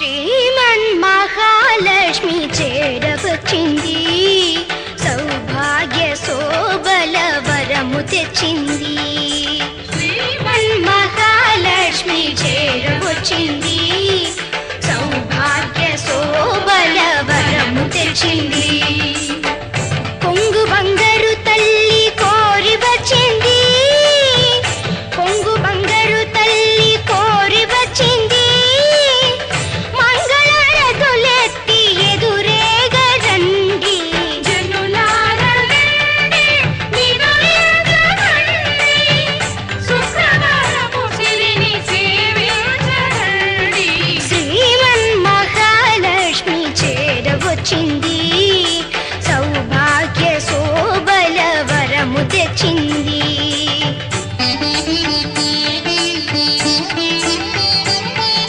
శ్రీమన్మహాలక్ష్మి చేరవచ్చింది, సౌభాగ్య శోభల వరము తెచ్చింది. శ్రీమన్మహాలక్ష్మి చేరవచ్చింది, సౌభాగ్య శోభల వరము తెచ్చింది.